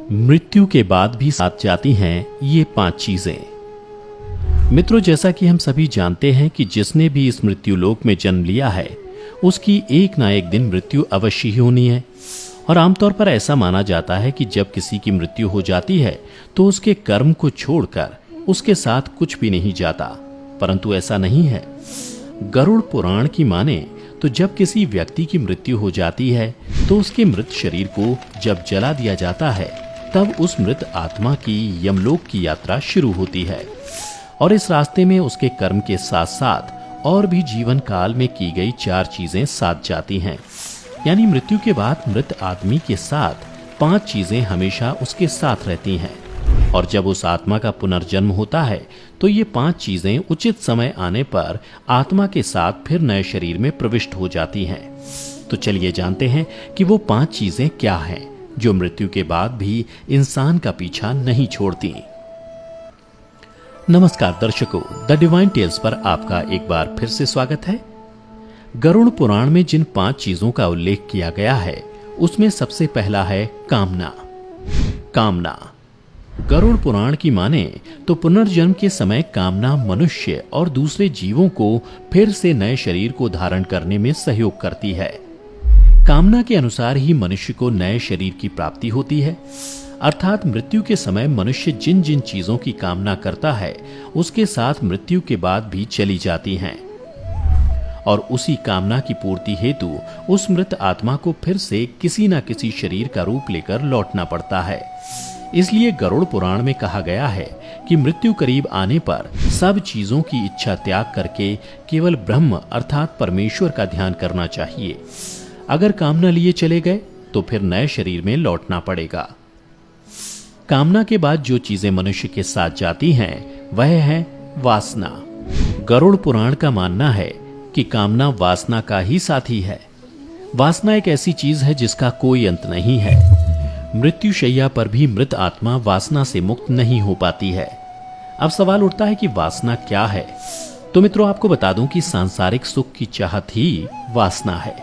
मृत्यु के बाद भी साथ जाती हैं ये 5 चीजें। मित्रों, जैसा कि हम सभी जानते हैं कि जिसने भी इस मृत्यु लोक में जन्म लिया है उसकी एक ना एक दिन मृत्यु अवश्य ही होनी है। और आमतौर पर ऐसा माना जाता है कि जब किसी की मृत्यु हो जाती है तो उसके कर्म को छोड़कर उसके साथ कुछ भी नहीं जाता, परंतु ऐसा नहीं है। गरुड़ पुराण की माने तो जब किसी व्यक्ति की मृत्यु हो जाती है तो उसके मृत शरीर को जब जला दिया जाता है तब उस मृत आत्मा की यमलोक की यात्रा शुरू होती है। और इस रास्ते में उसके कर्म के साथ साथ और भी जीवन काल में की गई 4 चीजें साथ जाती हैं। यानी मृत्यु के बाद मृत आदमी के साथ 5 चीजें हमेशा उसके साथ रहती हैं। और जब उस आत्मा का पुनर्जन्म होता है तो ये 5 चीजें उचित समय आने पर आत्मा के साथ फिर नए शरीर में प्रविष्ट हो जाती हैं। तो चलिए जानते हैं कि वो 5 चीजें क्या हैं जो मृत्यु के बाद भी इंसान का पीछा नहीं छोड़ती। नमस्कार दर्शकों, द डिवाइन टेल्स पर आपका एक बार फिर से स्वागत है। गरुड़ पुराण में जिन 5 चीजों का उल्लेख किया गया है उसमें सबसे पहला है कामना। कामना गरुड़ पुराण की माने तो पुनर्जन्म के समय कामना मनुष्य और दूसरे जीवों को फिर से नए शरीर को धारण करने में सहयोग करती है। कामना के अनुसार ही मनुष्य को नए शरीर की प्राप्ति होती है। अर्थात मृत्यु के समय मनुष्य जिन जिन चीजों की कामना करता है उसके साथ मृत्यु के बाद भी चली जाती हैं और उसी कामना की पूर्ति हेतु उस मृत आत्मा को फिर से किसी न किसी शरीर का रूप लेकर लौटना पड़ता है। इसलिए गरुड़ पुराण में कहा गया है कि मृत्यु करीब आने पर सब चीजों की इच्छा त्याग करके केवल ब्रह्म अर्थात परमेश्वर का ध्यान करना चाहिए। अगर कामना लिए चले गए तो फिर नए शरीर में लौटना पड़ेगा। कामना के बाद जो चीजें मनुष्य के साथ जाती हैं वह है वासना। गरुड़ पुराण का मानना है कि कामना वासना का ही साथी है। वासना एक ऐसी चीज है जिसका कोई अंत नहीं है। मृत्यु शैया पर भी मृत आत्मा वासना से मुक्त नहीं हो पाती है। अब सवाल उठता है कि वासना क्या है। तो मित्रों, आपको बता दूं कि सांसारिक सुख की चाहत ही वासना है,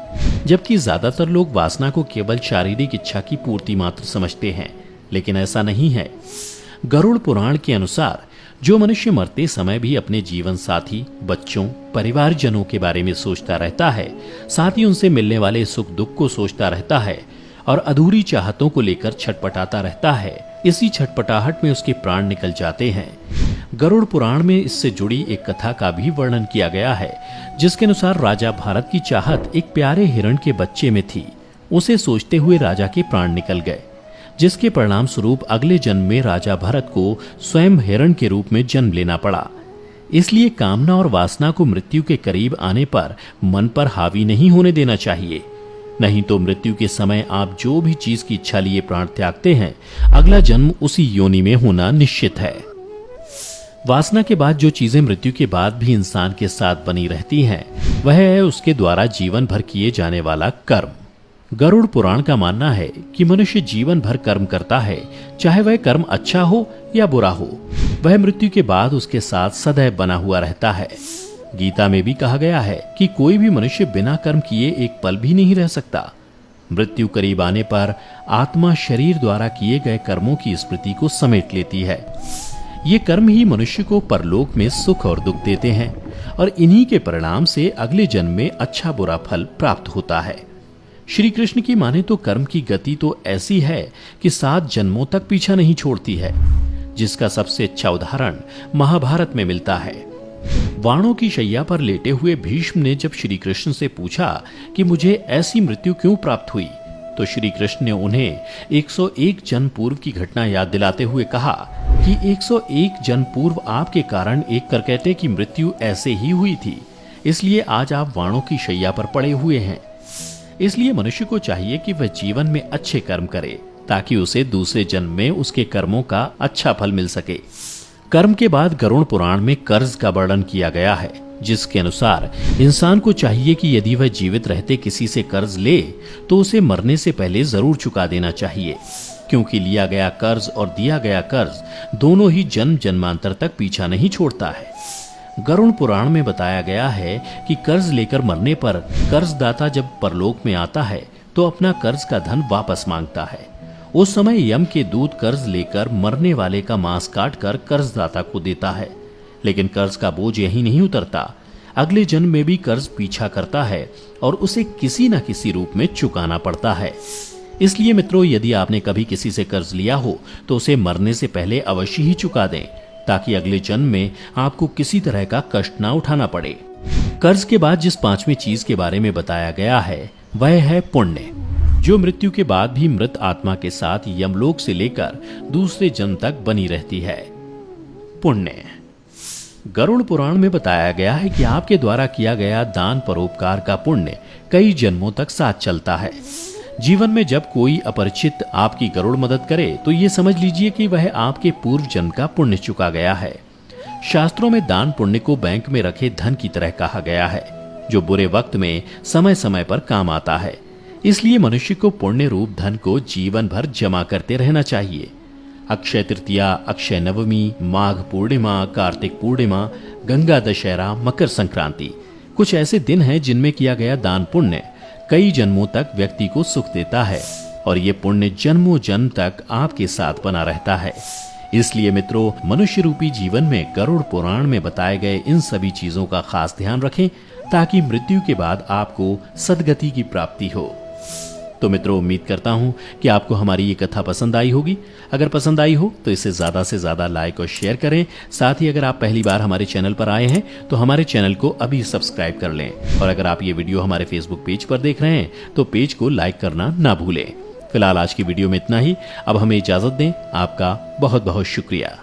जबकि ज्यादातर लोग वासना को केवल शारीरिक इच्छा की पूर्ति मात्र समझते हैं, लेकिन ऐसा नहीं है। गरुड़ पुराण के अनुसार जो मनुष्य मरते समय भी अपने जीवन साथी, बच्चों, परिवारजनों के बारे में सोचता रहता है, साथ ही उनसे मिलने वाले सुख दुख को सोचता रहता है और अधूरी चाहतों को लेकर छटपटाता रहता है, इसी छटपटाहट में उसके प्राण निकल जाते हैं। गरुड़ पुराण में इससे जुड़ी एक कथा का भी वर्णन किया गया है, जिसके अनुसार राजा भारत की चाहत एक प्यारे हिरण के बच्चे में थी। उसे सोचते हुए राजा के प्राण निकल गए, जिसके परिणाम स्वरूप अगले जन्म में राजा भरत को स्वयं हिरण के रूप में जन्म लेना पड़ा। इसलिए कामना और वासना को मृत्यु के करीब आने पर मन पर हावी नहीं होने देना चाहिए, नहीं तो मृत्यु के समय आप जो भी चीज की इच्छा लिए प्राण त्यागते हैं, अगला जन्म उसी योनि में होना निश्चित है। वासना के बाद जो चीजें मृत्यु के बाद भी इंसान के साथ बनी रहती हैं, वह है उसके द्वारा जीवन भर किए जाने वाला कर्म। गरुड़ पुराण का मानना है कि मनुष्य जीवन भर कर्म करता है, चाहे वह कर्म अच्छा हो या बुरा हो, वह मृत्यु के बाद उसके साथ सदैव बना हुआ रहता है। गीता में भी कहा गया है कि कोई भी मनुष्य बिना कर्म किए एक पल भी नहीं रह सकता। मृत्यु करीब आने पर आत्मा शरीर द्वारा किए गए कर्मों की स्मृति को समेट लेती है। ये कर्म ही मनुष्य को परलोक में सुख और दुख देते हैं और इन्हीं के परिणाम से अगले जन्म में अच्छा बुरा फल प्राप्त होता है। श्री कृष्ण की माने तो कर्म की गति तो ऐसी है कि 7 जन्मों तक पीछा नहीं छोड़ती है, जिसका सबसे अच्छा उदाहरण महाभारत में मिलता है। वाणों की शैया पर लेटे हुए भीष्म ने जब श्री कृष्ण से पूछा कि मुझे ऐसी मृत्यु क्यों प्राप्त हुई, तो श्री कृष्ण ने उन्हें 101 जन्म पूर्व की घटना याद दिलाते हुए कहा कि 101 जन्म पूर्व आपके कारण एक करकैटे की मृत्यु ऐसे ही हुई थी, इसलिए आज आप वाणों की शैया पर पड़े हुए हैं। इसलिए मनुष्य को चाहिए कि वह जीवन में अच्छे कर्म करे, ताकि उसे दूसरे जन्म में उसके कर्मों का अच्छा फल मिल सके। कर्म के बाद गरुड़ पुराण में कर्ज का वर्णन किया गया है, जिसके अनुसार इंसान को चाहिए कि यदि वह जीवित रहते किसी से कर्ज ले तो उसे मरने से पहले जरूर चुका देना चाहिए, क्योंकि लिया गया कर्ज और दिया गया कर्ज दोनों ही जन्म जन्मांतर तक पीछा नहीं छोड़ता है। गरुड़ पुराण में बताया गया है कि कर्ज लेकर मरने पर कर्जदाता जब परलोक में आता है तो अपना कर्ज का धन वापस मांगता है उस समय यम के दूत कर्ज लेकर मरने वाले का मांस काटकर कर्जदाता को देता है, लेकिन कर्ज का बोझ यही नहीं उतरता। अगले जन्म में भी कर्ज पीछा करता है और उसे किसी न किसी रूप में चुकाना पड़ता है। इसलिए मित्रों, यदि आपने कभी किसी से कर्ज लिया हो तो उसे मरने से पहले अवश्य ही चुका दें, ताकि अगले जन्म में आपको किसी तरह का कष्ट ना उठाना पड़े। कर्ज के बाद जिस पांचवी चीज के बारे में बताया गया है वह है पुण्य, जो मृत्यु के बाद भी मृत आत्मा के साथ यमलोक से लेकर दूसरे जन्म तक बनी रहती है। पुण्य। गरुड़ पुराण में बताया गया है कि आपके द्वारा किया गया दान परोपकार का पुण्य कई जन्मों तक साथ चलता है। जीवन में जब कोई अपरिचित आपकी गरुड़ मदद करे तो ये समझ लीजिए कि वह आपके पूर्व जन्म का पुण्य चुका गया है। शास्त्रों में दान पुण्य को बैंक में रखे धन की तरह कहा गया है, जो बुरे वक्त में समय समय पर काम आता है। इसलिए मनुष्य को पुण्य रूप धन को जीवन भर जमा करते रहना चाहिए। अक्षय तृतीया, अक्षय नवमी, माघ पूर्णिमा, कार्तिक पूर्णिमा, गंगा दशहरा, मकर संक्रांति कुछ ऐसे दिन हैं जिनमें किया गया दान पुण्य कई जन्मों तक व्यक्ति को सुख देता है और ये पुण्य जन्मों जन्म तक आपके साथ बना रहता है। इसलिए मित्रों, मनुष्य रूपी जीवन में गरुड़ पुराण में बताए गए इन सभी चीजों का खास ध्यान रखें, ताकि मृत्यु के बाद आपको सद्गति की प्राप्ति हो। तो मित्रों, उम्मीद करता हूं कि आपको हमारी ये कथा पसंद आई होगी। अगर पसंद आई हो तो इसे ज्यादा से ज्यादा लाइक और शेयर करें। साथ ही अगर आप पहली बार हमारे चैनल पर आए हैं तो हमारे चैनल को अभी सब्सक्राइब कर लें, और अगर आप ये वीडियो हमारे फेसबुक पेज पर देख रहे हैं तो पेज को लाइक करना ना भूलें। फिलहाल आज की वीडियो में इतना ही। अब हमें इजाजत दें। आपका बहुत बहुत शुक्रिया।